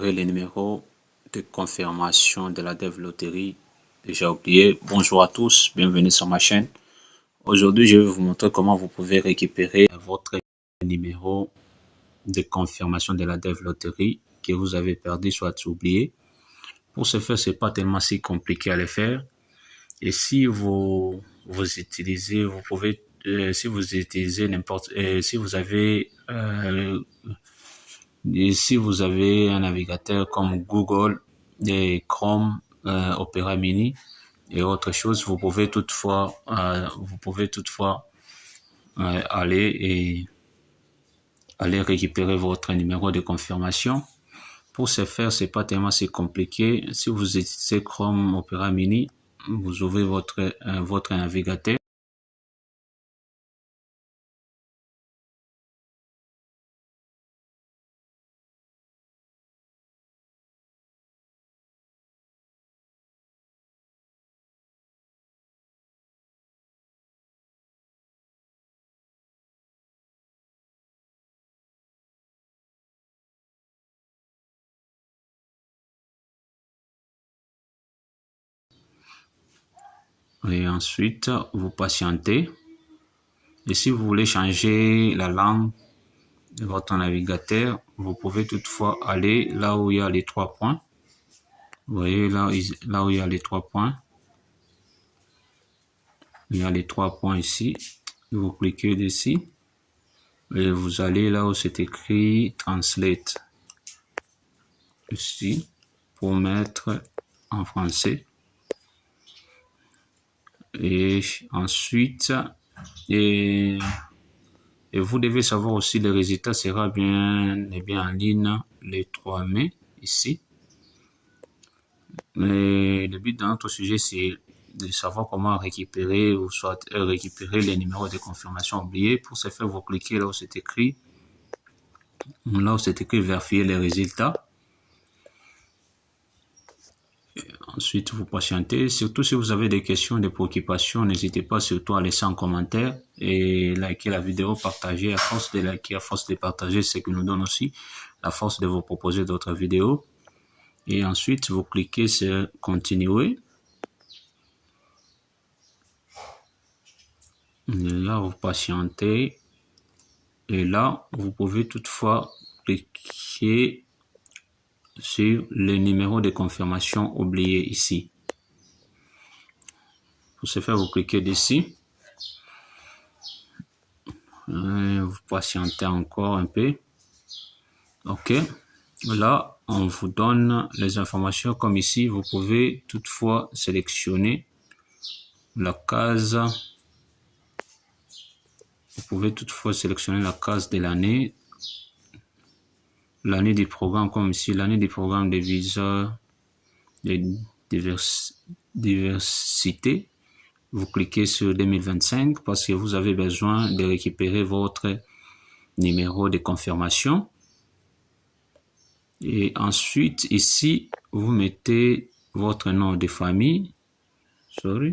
Les numéros de confirmation de la Dev Lottery déjà oublié. Bonjour à tous, bienvenue sur ma chaîne. Aujourd'hui, je vais vous montrer comment vous pouvez récupérer votre numéro de confirmation de la Dev Lottery que vous avez perdu soit oublié. Pour ce faire, c'est pas tellement si compliqué à le faire. Et si vous utilisez, vous pouvez, si vous utilisez n'importe, si vous avez un navigateur comme Google et Chrome, Opera Mini et autre chose, vous pouvez toutefois aller récupérer votre numéro de confirmation. Pour ce faire, c'est pas tellement si compliqué. Si vous utilisez Chrome Opera Mini, vous ouvrez votre navigateur. Et ensuite, vous patientez. Et si vous voulez changer la langue de votre navigateur, vous pouvez toutefois aller là où il y a les 3 points. Vous voyez là où il y a les 3 points. Il y a les 3 points ici. Vous cliquez dessus. Et vous allez là où c'est écrit Translate. Ici, pour mettre en français. Et ensuite, et vous devez savoir aussi le résultat sera bien en ligne le 3 mai ici. Mais le but de notre sujet, c'est de savoir comment récupérer ou soit récupérer les numéros de confirmation oubliés. Pour ce faire, vous cliquez là où c'est écrit vérifier les résultats. Ensuite, vous patientez. Surtout si vous avez des questions, des préoccupations, n'hésitez pas surtout à laisser en commentaire et liker la vidéo, partager. À force de liker, à force de partager, c'est ce qui nous donne aussi la force de vous proposer d'autres vidéos. Et ensuite, vous cliquez sur continuer. Et là, vous patientez. Et là, vous pouvez toutefois cliquer sur le numéro de confirmation oublié ici. Pour ce faire, vous cliquez dessus. Vous patientez encore un peu. OK. Là, on vous donne les informations comme ici. Vous pouvez toutefois sélectionner la case. Vous pouvez toutefois sélectionner la case de l'année. L'année du programme comme ici. L'année du programme de visa de diversité. Vous cliquez sur 2025 parce que vous avez besoin de récupérer votre numéro de confirmation. Et ensuite, ici, vous mettez votre nom de famille. Vous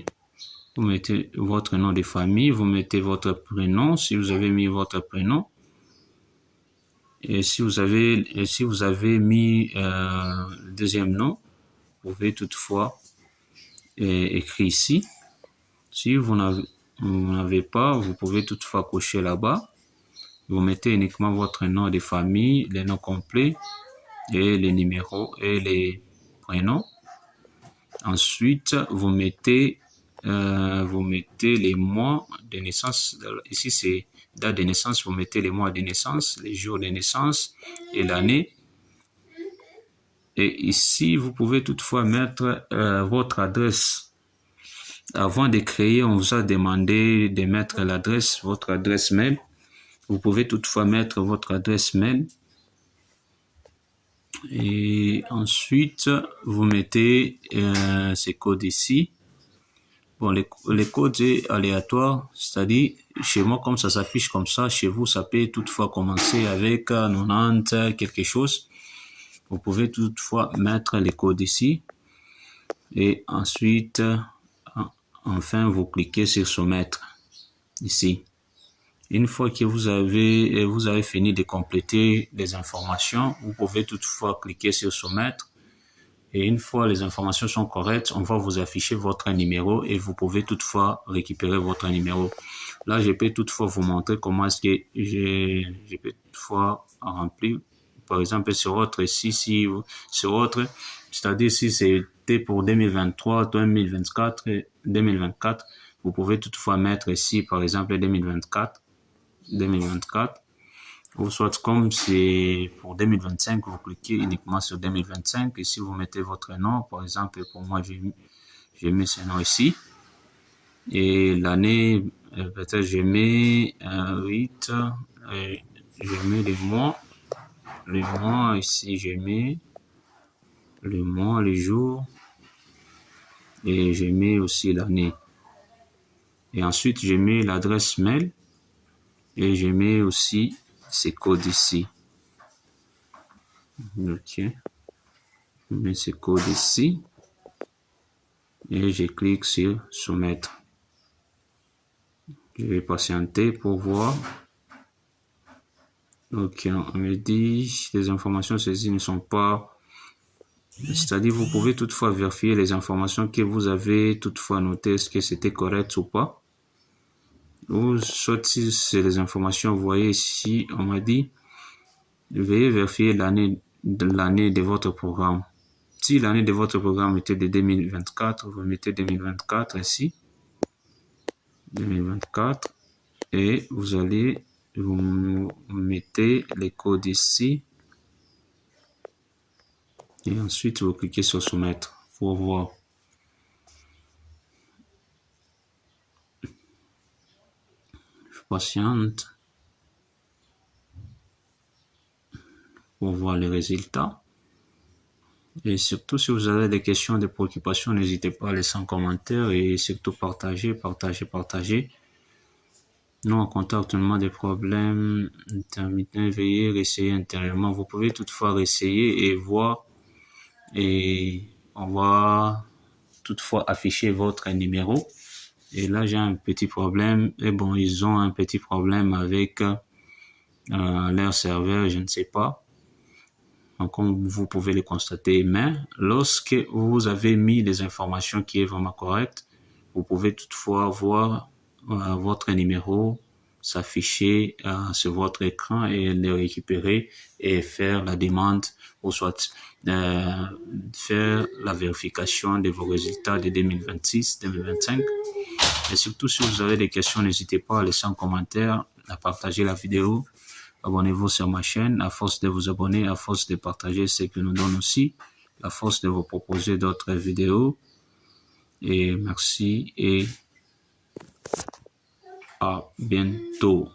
mettez votre nom de famille, vous mettez votre prénom, si vous avez mis votre prénom. Et si vous avez mis le deuxième nom, vous pouvez toutefois écrire ici. Si vous n'avez pas, vous pouvez toutefois cocher là-bas. Vous mettez uniquement votre nom de famille, les noms complets et les numéros et les prénoms. Ensuite, vous mettez les mois de naissance. Ici, c'est date de naissance. Vous mettez les mois de naissance, les jours de naissance et l'année. Et ici, vous pouvez toutefois mettre votre adresse. Avant de créer, on vous a demandé de mettre l'adresse, votre adresse mail. Vous pouvez toutefois mettre votre adresse mail. Et ensuite, vous mettez ces codes ici. Bon, les codes est aléatoire, c'est-à-dire chez moi, comme ça s'affiche comme ça, chez vous, ça peut toutefois commencer avec 90 quelque chose. Vous pouvez toutefois mettre les codes ici. Et ensuite, enfin, vous cliquez sur soumettre ici. Une fois que vous avez fini de compléter les informations, vous pouvez toutefois cliquer sur soumettre. Et une fois les informations sont correctes, on va vous afficher votre numéro et vous pouvez toutefois récupérer votre numéro. Là, je peux toutefois vous montrer comment est-ce que je peux toutefois remplir. Par exemple, sur votre ici, sur votre, c'est-à-dire si c'était pour 2023, 2024, vous pouvez toutefois mettre ici, par exemple, 2024, ou soit comme c'est pour 2025, vous cliquez uniquement sur 2025 et si vous mettez votre nom, par exemple, pour moi, j'ai mis ce nom ici et l'année, peut-être j'ai mis 8, je mets les mois ici, j'ai mis le mois, les jours et j'ai mis aussi l'année. Et ensuite, j'ai mis l'adresse mail et j'ai mis aussi ces codes ici. Ok. Je mets ces codes ici et je clique sur soumettre. Je vais patienter pour voir. Ok, on me dit les informations saisies ne sont pas. C'est-à-dire, vous pouvez toutefois vérifier les informations que vous avez toutefois notées, est-ce que c'était correct ou pas. Ou soit si c'est les informations, vous voyez ici, on m'a dit, veuillez vérifier l'année de votre programme. Si l'année de votre programme était de 2024, vous mettez 2024 ici. 2024. Et vous mettez les codes ici. Et ensuite, vous cliquez sur soumettre pour voir. Je patiente pour voir les résultats. Et surtout, si vous avez des questions, des préoccupations, n'hésitez pas à laisser un commentaire et surtout partager. Nous, en contactement des problèmes intermittents, veuillez réessayer intérieurement. Vous pouvez toutefois réessayer et voir. Et on va toutefois afficher votre numéro. Et là, j'ai un petit problème. Et bon, ils ont un petit problème avec leur serveur, je ne sais pas. Donc, comme vous pouvez le constater, mais lorsque vous avez mis les informations qui est vraiment correctes, vous pouvez toutefois voir votre numéro s'afficher sur votre écran et le récupérer et faire la demande ou soit faire la vérification de vos résultats de 2026, 2025. Et surtout, si vous avez des questions, n'hésitez pas à laisser un commentaire, à partager la vidéo. Abonnez-vous sur ma chaîne. À force de vous abonner, à force de partager ce que nous donne aussi, à force de vous proposer d'autres vidéos. Et merci et à bientôt.